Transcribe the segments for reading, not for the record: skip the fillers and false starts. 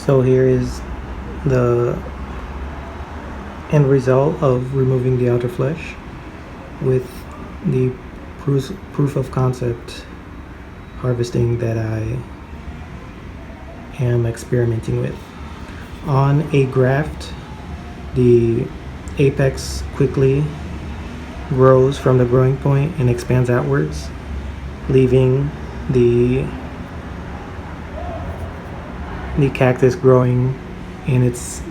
So here is the end result of removing the outer flesh with the proof of concept harvesting that I am experimenting with. On a graft, the apex quickly grows from the growing point and expands outwards, leaving the cactus growing in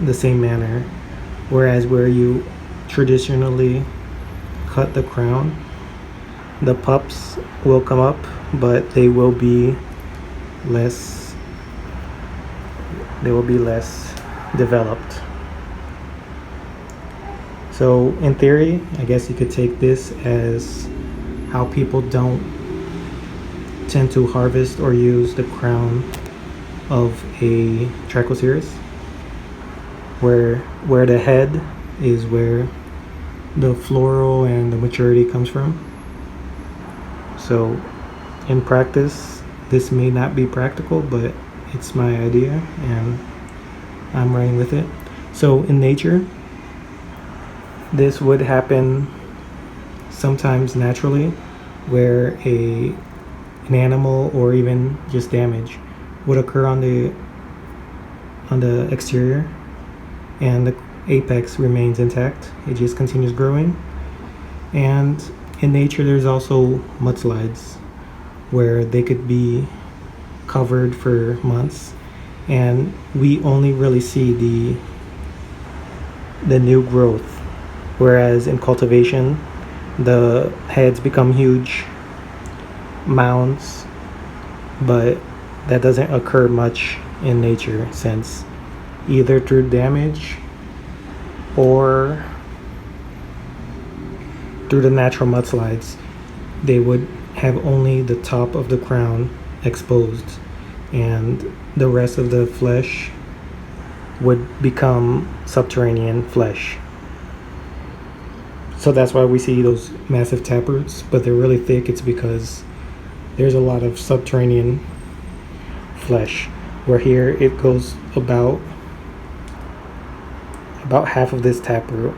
the same manner, whereas where you traditionally cut the crown, the pups will come up, but they will be less developed. So in theory, I guess you could take this as how people don't tend to harvest or use the crown of a Trichocereus, where the head is where the floral and the maturity comes from. So in practice, this may not be practical, but it's my idea and I'm running with it. So in nature, this would happen sometimes naturally, where an animal or even just damage would occur on the exterior and the apex remains intact. It just continues growing. And in nature, there's also mudslides where they could be covered for months and we only really see the new growth, whereas in cultivation the heads become huge mounds, but that doesn't occur much in nature, since either through damage or through the natural mudslides, they would have only the top of the crown exposed and the rest of the flesh would become subterranean flesh. So that's why we see those massive taproots, but they're really thick. It's because there's a lot of subterranean flesh, where here it goes about half of this taproot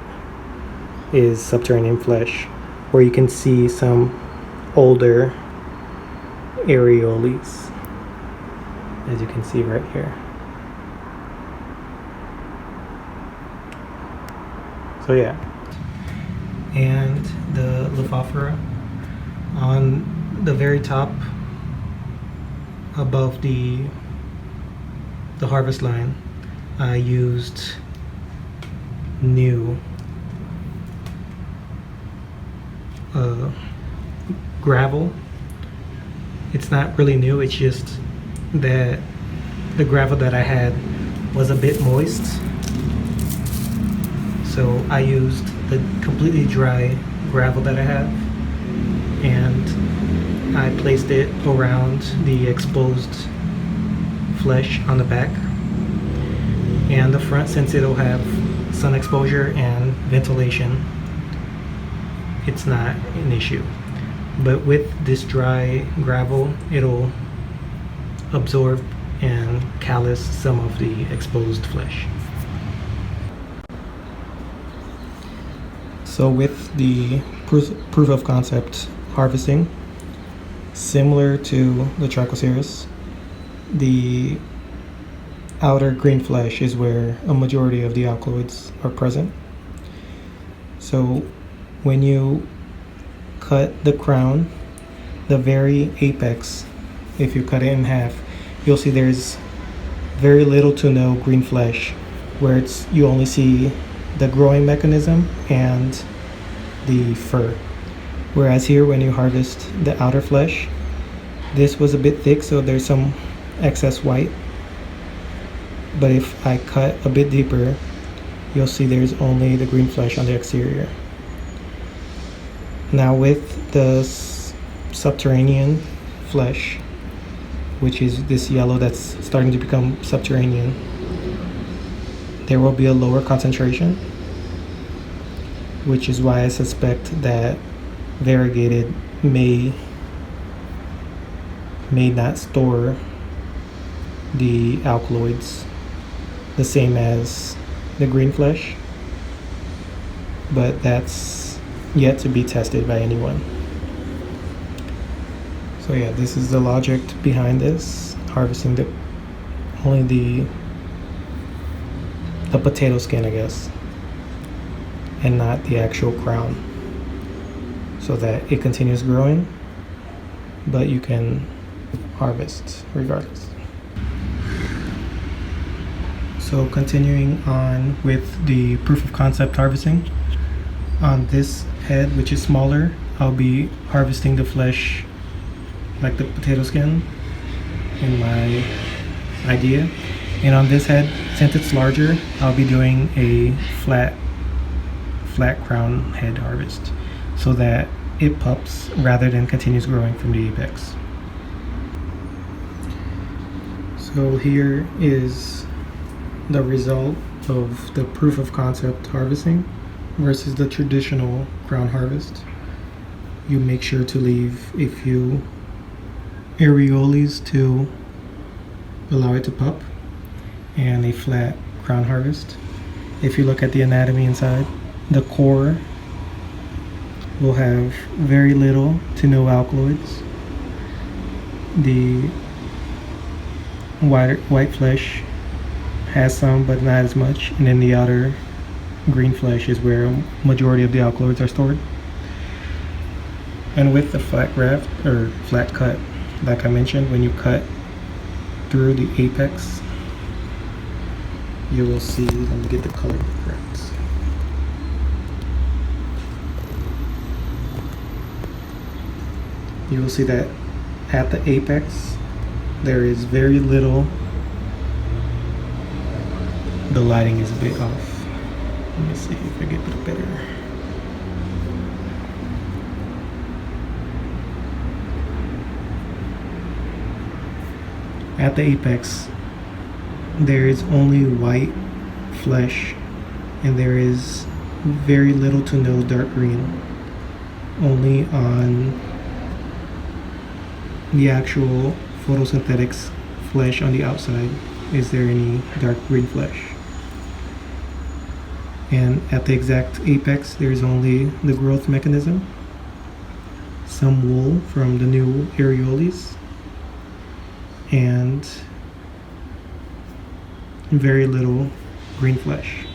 is subterranean flesh, where you can see some older areolas, as you can see right here. So yeah, and the Lophophora on the very top above the harvest line, I used new gravel. It's not really new, it's just that the gravel that I had was a bit moist, so I used the completely dry gravel that I have and I placed it around the exposed flesh on the back, and the front, since it'll have sun exposure and ventilation, it's not an issue. But with this dry gravel, it'll absorb and callus some of the exposed flesh. So with the proof of concept harvesting, similar to the Trichocereus, the outer green flesh is where a majority of the alkaloids are present. So when you cut the crown, the very apex, if you cut it in half, you'll see there's very little to no green flesh, where you only see the growing mechanism and the fur. Whereas here, when you harvest the outer flesh, this was a bit thick, so there's some excess white. But if I cut a bit deeper, you'll see there's only the green flesh on the exterior. Now with the subterranean flesh, which is this yellow that's starting to become subterranean, there will be a lower concentration, which is why I suspect that variegated may not store the alkaloids the same as the green flesh, but that's yet to be tested by anyone. So yeah, this is the logic behind this, harvesting only the potato skin, I guess, and not the actual crown, so that it continues growing, but you can harvest regardless. So continuing on with the proof of concept harvesting, on this head, which is smaller, I'll be harvesting the flesh like the potato skin in my idea. And on this head, since it's larger, I'll be doing a flat crown head harvest so that it pups rather than continues growing from the apex. So here is the result of the proof of concept harvesting versus the traditional crown harvest. You make sure to leave a few areolas to allow it to pup, and a flat crown harvest. If you look at the anatomy inside, the core will have very little to no alkaloids. The white flesh has some, but not as much, and then the outer green flesh is where a majority of the alkaloids are stored. And with the flat graft, or flat cut, like I mentioned, when you cut through the apex, you will see, let me get the color correct. You will see that at the apex, there is very little. The lighting is a bit off. Let me see if I get it better. At the apex, there is only white flesh, and there is very little to no dark green. Only on the actual photosynthetic flesh on the outside is there any dark green flesh. And at the exact apex, there's only the growth mechanism, some wool from the new areolas, and very little green flesh.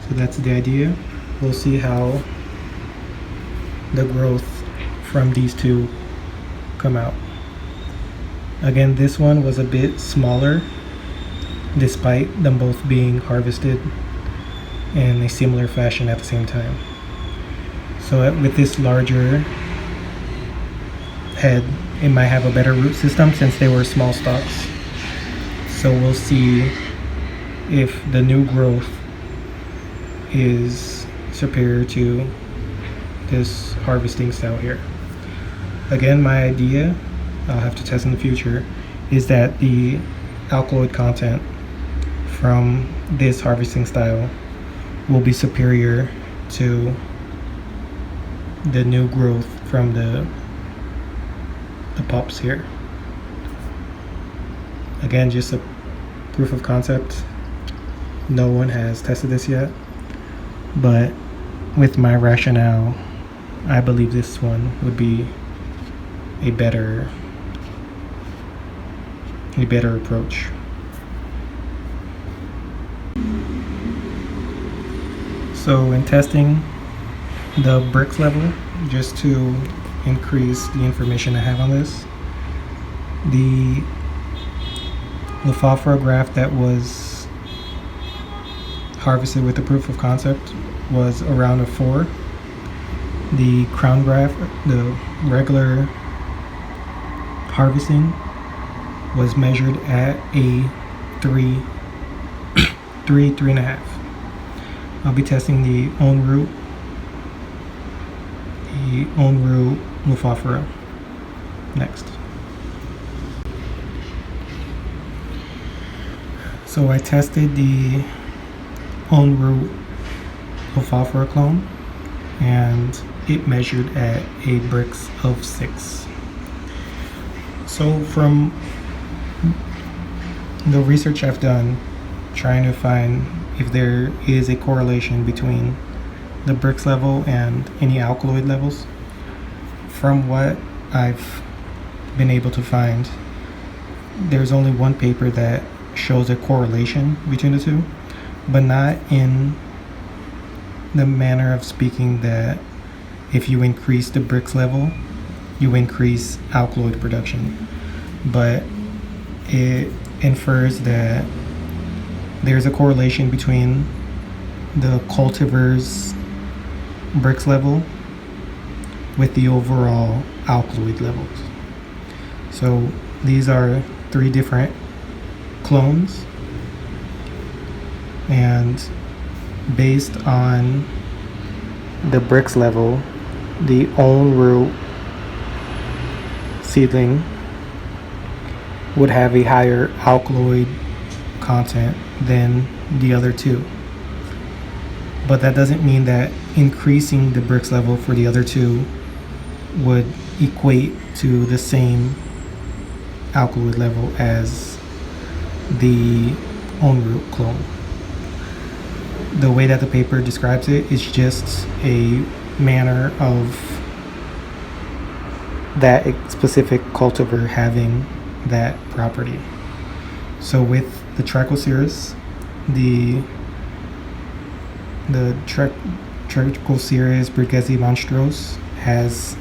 So that's the idea. We'll see how the growth from these two come out. Again, this one was a bit smaller despite them both being harvested in a similar fashion at the same time. So with this larger head, it might have a better root system since they were small stalks. So we'll see if the new growth is superior to this harvesting style here. Again, my idea, I'll have to test in the future, is that the alkaloid content from this harvesting style will be superior to the new growth from the pups here. Again, just a proof of concept. No one has tested this yet, but with my rationale, I believe this one would be a better approach. So in testing the Brix level, just to increase the information I have on this, the Lophophora graft that was harvested with the proof of concept was around a 4. The crown graft, the regular harvesting, was measured at a 3.5. I'll be testing the own root Lophophora next. So I tested the own root Lophophora clone, and it measured at a Brix of 6. So from the research I've done trying to find if there is a correlation between the Brix level and any alkaloid levels, from what I've been able to find, there's only one paper that shows a correlation between the two, but not in the manner of speaking that if you increase the Brix level, you increase alkaloid production, but it infers that there's a correlation between the cultivar's Brix level with the overall alkaloid levels. So these are 3 different clones, and based on the Brix level, the own root seedling would have a higher alkaloid content than the other 2. But that doesn't mean that increasing the Brix level for the other 2 would equate to the same alkaloid level as the own root clone. The way that the paper describes it is just a manner of that specific cultivar having that property. So with the Trichoceres, the Trichoceres brigesi monstros has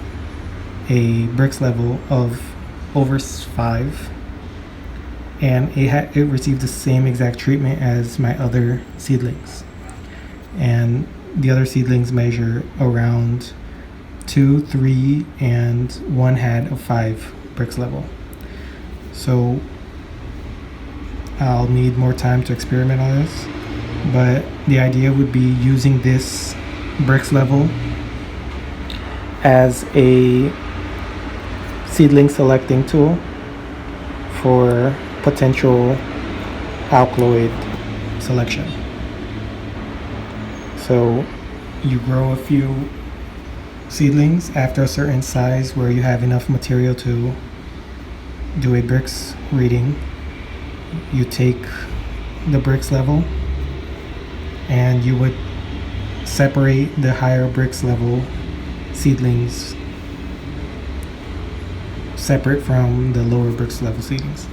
a Brix level of over 5, and it received the same exact treatment as my other seedlings, and the other seedlings measure around 2, 3, and one had a 5 Brix level. So I'll need more time to experiment on this, but the idea would be using this Brix level as a seedling selecting tool for potential alkaloid selection. So you grow a few seedlings after a certain size where you have enough material to do a Brix reading. You take the Brix level and you would separate the higher Brix level seedlings separate from the lower Brix level seedlings.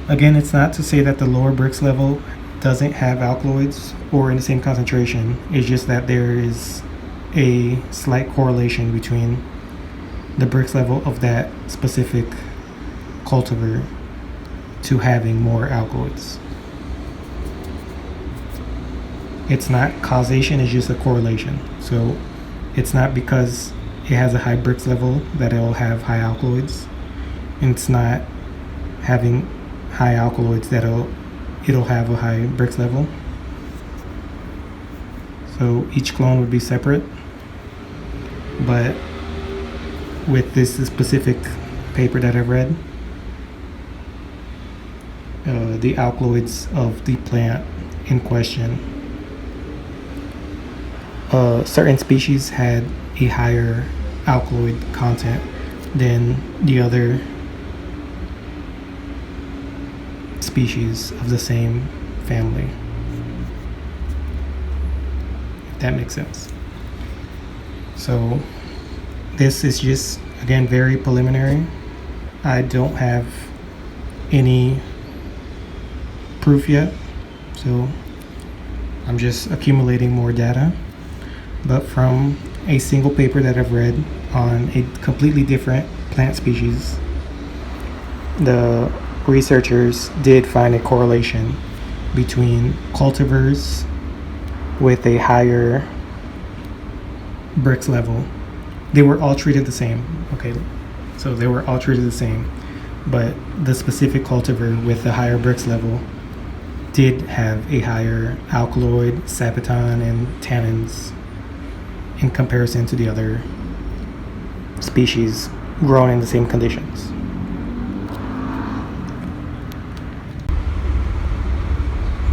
Again, it's not to say that the lower Brix level doesn't have alkaloids or in the same concentration. It's just that there is a slight correlation between the Brix level of that specific cultivar to having more alkaloids. It's not causation, it's just a correlation. So it's not because it has a high Brix level that it'll have high alkaloids, and it's not having high alkaloids that it'll have a high Brix level. So each clone would be separate, but with this specific paper that I've read, the alkaloids of the plant in question, certain species had a higher alkaloid content than the other species of the same family, if that makes sense. So this is just, again, very preliminary. I don't have any proof yet, so I'm just accumulating more data. But from a single paper that I've read on a completely different plant species, the researchers did find a correlation between cultivars with a higher Brix level. They were all treated the same. Okay, so they were all treated the same, but the specific cultivar with the higher Brix level did have a higher alkaloid, sapoton, and tannins in comparison to the other species grown in the same conditions.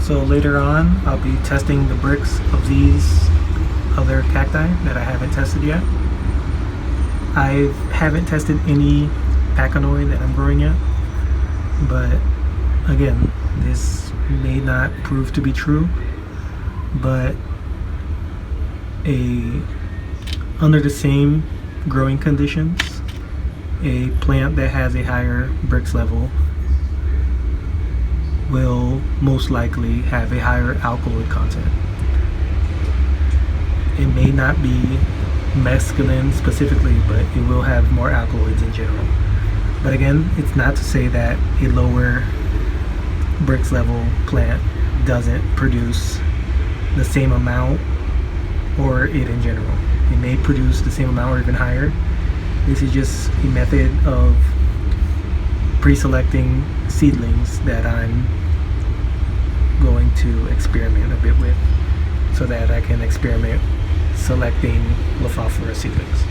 So later on, I'll be testing the Brix of these other cacti that I haven't tested yet. I haven't tested any pacanoid that I'm growing yet, but again, This may not prove to be true, but under the same growing conditions, a plant that has a higher Brix level will most likely have a higher alkaloid content. It may not be mescaline specifically, but it will have more alkaloids in general. But again, it's not to say that a lower Brix level plant doesn't produce the same amount, or it in general. It may produce the same amount or even higher. This is just a method of pre-selecting seedlings that I'm going to experiment a bit with, so that I can experiment selecting Lophophora seedlings.